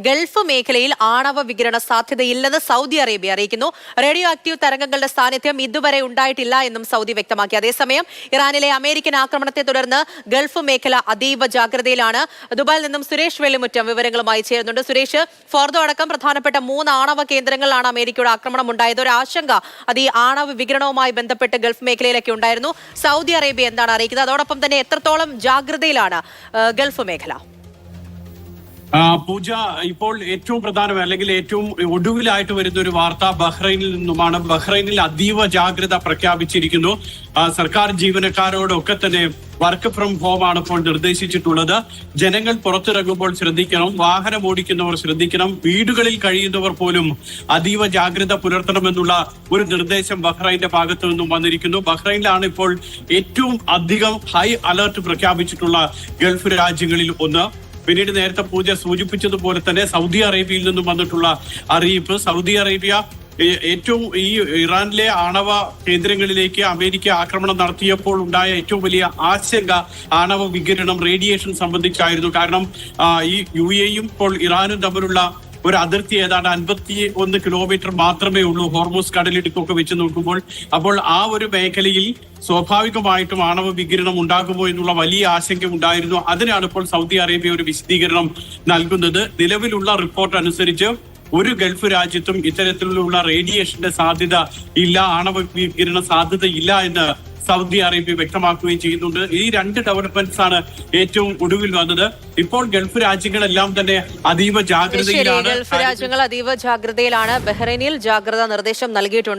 Gulf മേഖലയിൽ ആണവ വികിരണ സാധ്യതയില്ലെന്ന് സൗദി അറേബ്യ അറിയിക്കുന്നു. റേഡിയോ ആക്റ്റീവ് തരംഗങ്ങളുടെ സാന്നിധ്യം ഇതുവരെ ഉണ്ടായിട്ടില്ല എന്നും സൗദി വ്യക്തമാക്കി. അതേസമയം ഇറാനിലെ അമേരിക്കൻ ആക്രമണത്തെ തുടർന്ന് ഗൾഫ് മേഖല അതീവ ജാഗ്രതയിലാണ്. ദുബായിൽ നിന്നും സുരേഷ് വെള്ളിമുറ്റം വിവരങ്ങളുമായി ചേരുന്നുണ്ട്. സുരേഷ്, ഫോർദോ അടക്കം പ്രധാനപ്പെട്ട 3 ആണവ കേന്ദ്രങ്ങളിലാണ് അമേരിക്കയുടെ ആക്രമണം ഉണ്ടായത്. ഒരു ആശങ്ക അത് ഈ ആണവ വികിരണവുമായി ബന്ധപ്പെട്ട് ഗൾഫ് മേഖലയിലൊക്കെ ഉണ്ടായിരുന്നു. സൗദി അറേബ്യ എന്താണ് അറിയിക്കുന്നത്? അതോടൊപ്പം തന്നെ എത്രത്തോളം ജാഗ്രതയിലാണ് ഗൾഫ് മേഖല? പൂജ, ഇപ്പോൾ ഏറ്റവും പ്രധാനമായി അല്ലെങ്കിൽ ഏറ്റവും ഒടുവിലായിട്ട് വരുന്ന ഒരു വാർത്ത ബഹ്റൈനിൽ നിന്നുമാണ്. ബഹ്റൈനിൽ അതീവ ജാഗ്രത പ്രഖ്യാപിച്ചിരിക്കുന്നു. സർക്കാർ ജീവനക്കാരോടൊക്കെ തന്നെ വർക്ക് ഫ്രം ഹോം ആണ് ഇപ്പോൾ നിർദ്ദേശിച്ചിട്ടുള്ളത്. ജനങ്ങൾ പുറത്തിറങ്ങുമ്പോൾ ശ്രദ്ധിക്കണം, വാഹനം ഓടിക്കുന്നവർ ശ്രദ്ധിക്കണം, വീടുകളിൽ കഴിയുന്നവർ പോലും അതീവ ജാഗ്രത പുലർത്തണമെന്നുള്ള ഒരു നിർദ്ദേശം ബഹ്റൈന്റെ ഭാഗത്തു നിന്നും വന്നിരിക്കുന്നു. ബഹ്റൈനിലാണ് ഇപ്പോൾ ഏറ്റവും അധികം ഹൈ അലർട്ട് പ്രഖ്യാപിച്ചിട്ടുള്ള ഗൾഫ് രാജ്യങ്ങളിൽ ഒന്ന്. പിന്നീട് നേരത്തെ പൂജ സൂചിപ്പിച്ചതുപോലെ തന്നെ സൗദി അറേബ്യയിൽ നിന്നും വന്നിട്ടുള്ള അറിയിപ്പ്. സൗദി അറേബ്യ ഏറ്റവും ഈ ഇറാനിലെ ആണവ കേന്ദ്രങ്ങളിലേക്ക് അമേരിക്ക ആക്രമണം നടത്തിയപ്പോൾ ഉണ്ടായ ഏറ്റവും വലിയ ആശങ്ക ആണവ വികിരണം, റേഡിയേഷൻ സംബന്ധിച്ചായിരുന്നു. കാരണം ഈ UAE-യും ഇപ്പോൾ ഇറാനും തമ്മിലുള്ള ഒരു അതിർത്തി ഏതാണ്ട് 51 കിലോമീറ്റർ മാത്രമേ ഉള്ളൂ ഹോർമൂസ് കടലിടുക്കൊക്കെ വെച്ച് നോക്കുമ്പോൾ. അപ്പോൾ ആ ഒരു മേഖലയിൽ സ്വാഭാവികമായിട്ടും ആണവ വികിരണം ഉണ്ടാകുമോ എന്നുള്ള വലിയ ആശങ്ക ഉണ്ടായിരുന്നു. അതിനാണ് ഇപ്പോൾ സൗദി അറേബ്യ ഒരു വിശദീകരണം നൽകുന്നത്. നിലവിലുള്ള റിപ്പോർട്ട് അനുസരിച്ച് ഒരു ഗൾഫ് രാജ്യത്തും ഇത്തരത്തിലുള്ള റേഡിയേഷന്റെ സാധ്യത ഇല്ല, ആണവ വികിരണ സാധ്യത ഇല്ല എന്ന് സൗദി അറേബ്യ വ്യക്തമാക്കുകയും ചെയ്യുന്നുണ്ട്. ഈ 2 ഡെവലപ്മെന്റ്സ് ആണ് ഏറ്റവും ഒടുവിൽ വന്നത്. ഇപ്പോൾ ഗൾഫ് രാജ്യങ്ങളെല്ലാം തന്നെ അതീവ ജാഗ്രതയിലാണ്. ഗൾഫ് രാജ്യങ്ങൾ അതീവ ജാഗ്രതയിലാണ്. ബഹ്റൈനിൽ ജാഗ്രതാ നിർദ്ദേശം നൽകിയിട്ടുണ്ട്.